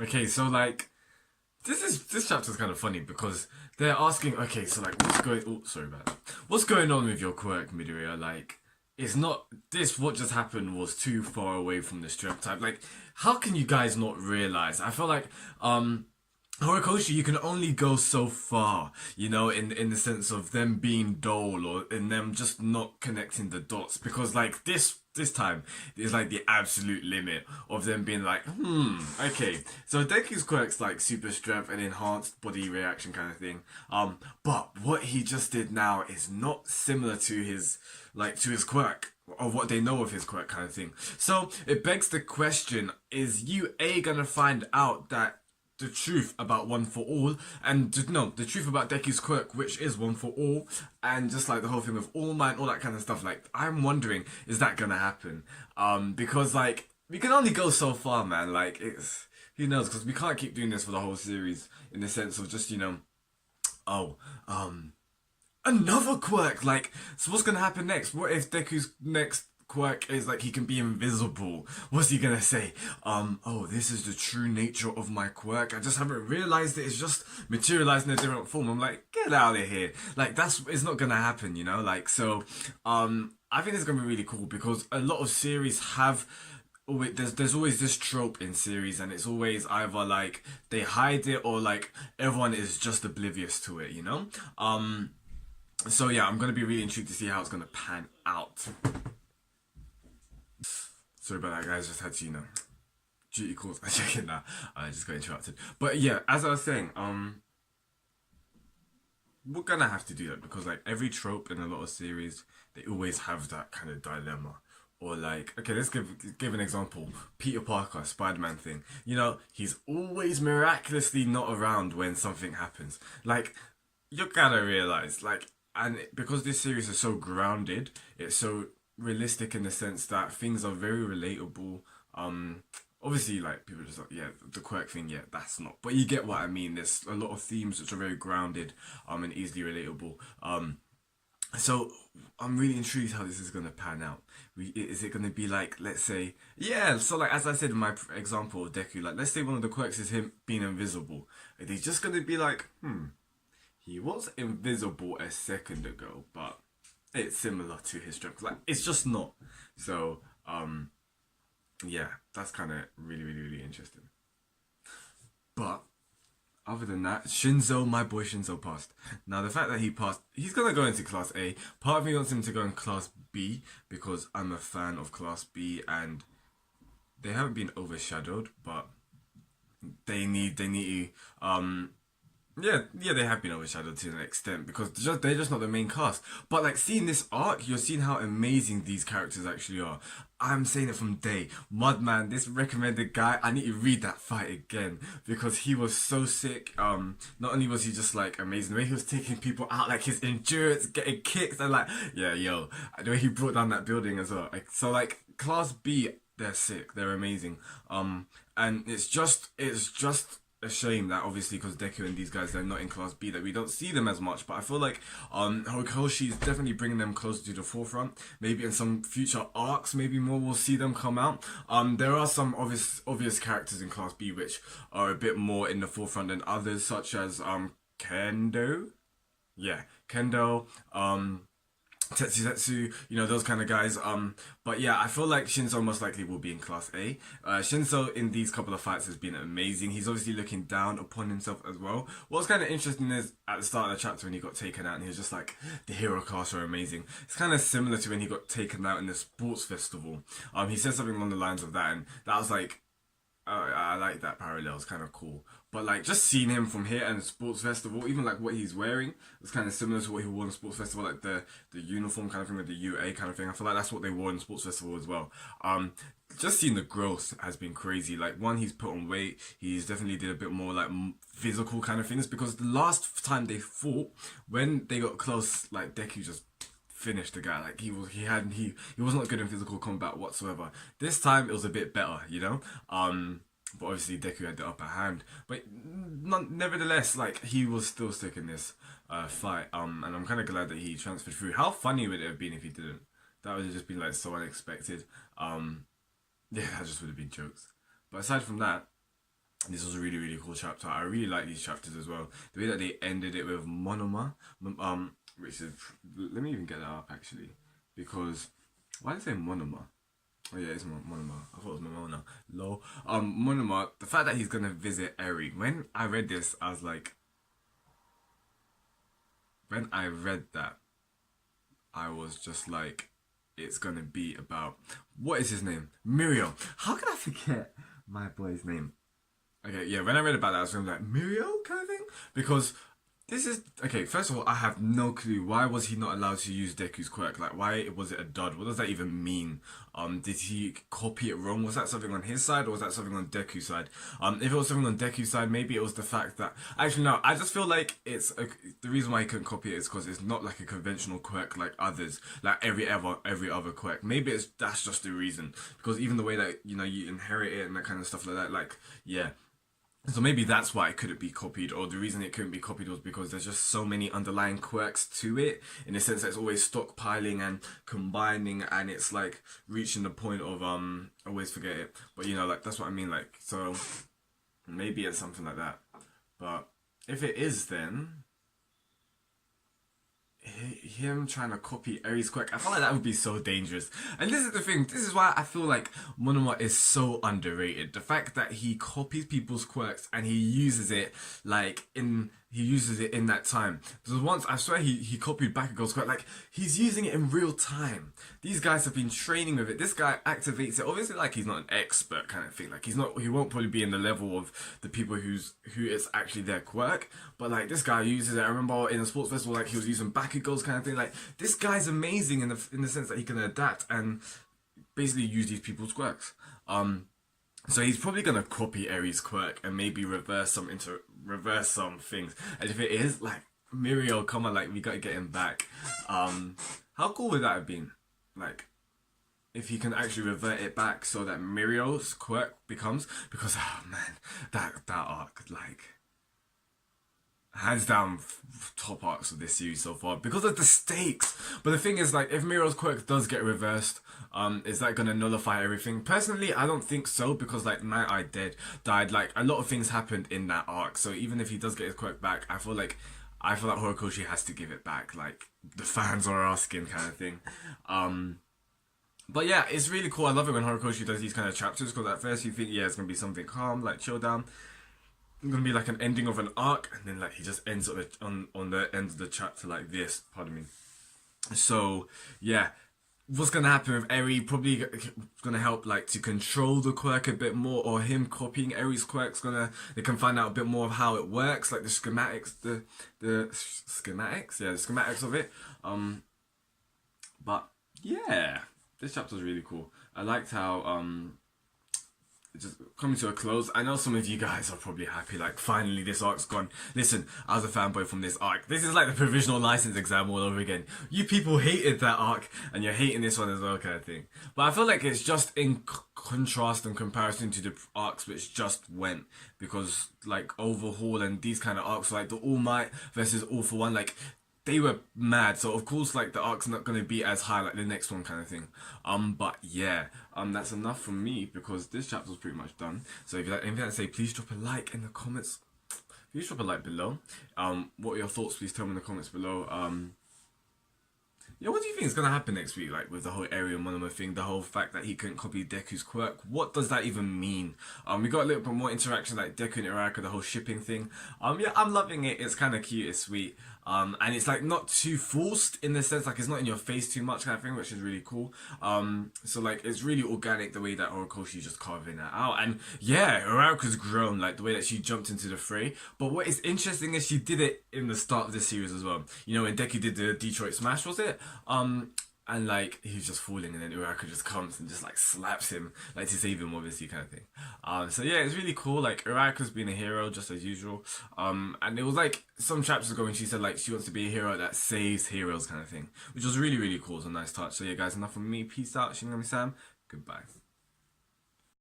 Okay, so like this chapter's kind of funny because they're asking, okay, so like what's going? Oh, sorry about that. What's going on with your quirk, Midoriya? Like, it's not this. What just happened was too far away from the strength type. Like, how can you guys not realize? I feel like Horikoshi, you can only go so far, you know, in the sense of them being dull or in them just not connecting the dots because like this time is like the absolute limit of them being like, okay. So Deku's quirk's like super strength and enhanced body reaction kind of thing. But what he just did now is not similar to his quirk of what they know of his quirk kind of thing. So it begs the question: is UA gonna find out that the truth about One for All, and no, the truth about Deku's quirk, which is One for All, and just like the whole thing with All Might, all that kind of stuff. Like, I'm wondering, is that gonna happen? Because like we can only go so far, man. Like, it's who knows? Because we can't keep doing this for the whole series in the sense of just oh, another quirk. Like, so what's gonna happen next? What if Deku's next quirk is like he can be invisible? What's he gonna say? Oh, this is the true nature of my quirk. I just haven't realized it. It's just materialized in a different form. I'm like, get out of here. Like, it's not gonna happen, you know? Like, so, I think it's gonna be really cool because a lot of series have there's always this trope in series and it's always either like they hide it or like everyone is just oblivious to it, you know? So yeah, I'm gonna be really intrigued to see how it's gonna pan out. Sorry about that, guys. Just had to, duty calls. I check it now. I just got interrupted. But yeah, as I was saying, we're gonna have to do that because like every trope in a lot of series, they always have that kind of dilemma. Or like, okay, let's give an example. Peter Parker, Spider-Man thing. You know, he's always miraculously not around when something happens. Like, you gotta realize, like, and because this series is so grounded, it's so realistic in the sense that things are very relatable. Obviously, like people are just like, yeah, the quirk thing, yeah, that's not. But you get what I mean. There's a lot of themes which are very grounded, and easily relatable. So I'm really intrigued how this is gonna pan out. Is it gonna be like, let's say, yeah? So like as I said in my example of Deku, like let's say one of the quirks is him being invisible. Are they just gonna be like, he was invisible a second ago, but it's similar to his strength. Like it's just not. So yeah, that's kind of really interesting. But other than that, Shinzo, my boy Shinzo passed. Now the fact that he passed, he's gonna go into Class A. Part of me wants him to go in Class B because I'm a fan of Class B and they haven't been overshadowed, but they need to yeah, they have been overshadowed to an extent because they're just not the main cast. But like seeing this arc, you're seeing how amazing these characters actually are. I'm saying it from day. Mudman, this recommended guy, I need to read that fight again because he was so sick. Not only was he just like amazing, the way he was taking people out, like his endurance, getting kicked, and like, yeah, yo, the way he brought down that building as well. Like, so like Class B, they're sick, they're amazing. And it's just a shame that obviously because Deku and these guys they're not in Class B that we don't see them as much. But I feel like Horikoshi is definitely bringing them closer to the forefront. Maybe in some future arcs, maybe more we'll see them come out. There are some obvious characters in Class B which are a bit more in the forefront than others, such as Kendo. Yeah, Kendo. Tetsuzetsu, those kind of guys. But yeah, I feel like Shinzo most likely will be in Class A. Shinzo in these couple of fights has been amazing. He's obviously looking down upon himself as well. What's kind of interesting is at the start of the chapter when he got taken out and he was just like, the hero class are amazing. It's kind of similar to when he got taken out in the sports festival. He said something along the lines of that and that was like, I like that parallel. It's kind of cool. But like just seeing him from here and sports festival, even like what he's wearing, it's kind of similar to what he wore in sports festival, like the uniform kind of thing with the UA kind of thing. I feel like that's what they wore in sports festival as well. Just seeing the growth has been crazy. Like one, he's put on weight. He's definitely did a bit more like physical kind of things because the last time they fought, when they got close, like Deku just finished the guy. Like he was not good in physical combat whatsoever. This time it was a bit better, you know. But obviously Deku had the upper hand. But nevertheless, like he was still sick in this fight. And I'm kind of glad that he transferred through. How funny would it have been if he didn't? That would have just been like so unexpected. Yeah, that just would have been jokes. But aside from that, This was a really, really cool chapter. I really like these chapters as well. The way that they ended it with Monoma, which is, let me even get that up actually, because why did I say Monoma? Oh yeah, it's Monoma. I thought it was Momona. Lol. Monoma. The fact that he's gonna visit Eri. When I read this, I was like, when I read that, I was just like, it's gonna be about, what is his name? Mirio. How can I forget my boy's name? Okay, yeah, when I read about that, I was like, Mirio kind of thing? Because this is, okay, first of all, I have no clue. Why was he not allowed to use Deku's quirk? Like, why was it a dud? What does that even mean? Did he copy it wrong? Was that something on his side or was that something on Deku's side? If it was something on Deku's side, maybe it was the fact that, actually no, I just feel like the reason why he couldn't copy it is because it's not like a conventional quirk like others, like every other quirk. Maybe that's just the reason. Because even the way that, you know, you inherit it and that kind of stuff like that, like, yeah. So maybe that's why it couldn't be copied, or the reason it couldn't be copied was because there's just so many underlying quirks to it, in the sense that it's always stockpiling and combining, and it's like reaching the point of I always forget it. But you know, like that's what I mean. Like, so maybe it's something like that. But if it is, then him trying to copy Eri's quirk, I feel like that would be so dangerous. And this is the thing, this is why I feel like Monoma is so underrated. The fact that he copies people's quirks and he uses it like in that time. Because once, I swear he copied Bakugo's quirk, like he's using it in real time. These guys have been training with it. This guy activates it. Obviously, like he's not an expert kind of thing. Like he won't probably be in the level of the people who it's actually their quirk. But like this guy uses it. I remember in a sports festival, like he was using Bakugo's kind of thing. Like this guy's amazing in the sense that he can adapt and basically use these people's quirks. So he's probably gonna copy Eri's quirk and maybe reverse some things. And if it is, like, Mirio, come on, like, we gotta get him back. How cool would that have been? Like, if he can actually revert it back so that Mirio's quirk becomes, because, oh man, that arc, like, hands down top arcs of this series so far because of the stakes. But the thing is, like, if Mirio's quirk does get reversed, is that gonna nullify everything? Personally, I don't think so, because like Night Eye died, like a lot of things happened in that arc. So even if he does get his quirk back, I feel like Horikoshi has to give it back. Like the fans are asking, kind of thing. But yeah, it's really cool. I love it when Horikoshi does these kind of chapters, because at first you think, yeah, it's gonna be something calm, like chill down. It's gonna be like an ending of an arc, and then like he just ends on the end of the chapter like this. Pardon me. So yeah, what's gonna happen with Eri? Probably gonna help like to control the quirk a bit more, or him copying Eri's quirk's they can find out a bit more of how it works, like the schematics, the schematics, yeah, the schematics of it. But yeah, this chapter was really cool. I liked how just coming to a close. I know some of you guys are probably happy, like finally this arc's gone. Listen, I was a fanboy from this arc. This is like the provisional license exam all over again. You people hated that arc and you're hating this one as well, kind of thing. But I feel like it's just in contrast and comparison to the arcs which just went, because like Overhaul and these kind of arcs, like the All Might versus All For One, like they were mad, so of course like the arc's not gonna be as high like the next one, kind of thing. But yeah, that's enough from me, because this chapter's pretty much done. So if you like anything to say, please drop a like in the comments. Please drop a like below. What are your thoughts? Please tell me in the comments below. Yeah, what do you think is gonna happen next week? Like with the whole Area Monoma thing, the whole fact that he couldn't copy Deku's quirk. What does that even mean? We got a little bit more interaction, like Deku and Uraraka, the whole shipping thing. Yeah, I'm loving it. It's kind of cute. It's sweet. And it's like not too forced in the sense, like it's not in your face too much, kind of thing, which is really cool. So like it's really organic the way that Horikoshi's just carving that out. And yeah, Uraraka's grown, like the way that she jumped into the fray. But what is interesting is she did it in the start of this series as well. You know, when Deku did the Detroit Smash, was it? And like he was just falling, and then Uraraka just comes and just like slaps him, like to save him, obviously, kind of thing. So yeah, it's really cool. Like Uraraka's being a hero just as usual. And it was like some chapters ago when she said like she wants to be a hero that saves heroes, kind of thing, which was really, really cool. It was a nice touch. So yeah, guys, enough from me. Peace out. Shinigami Sam. Goodbye.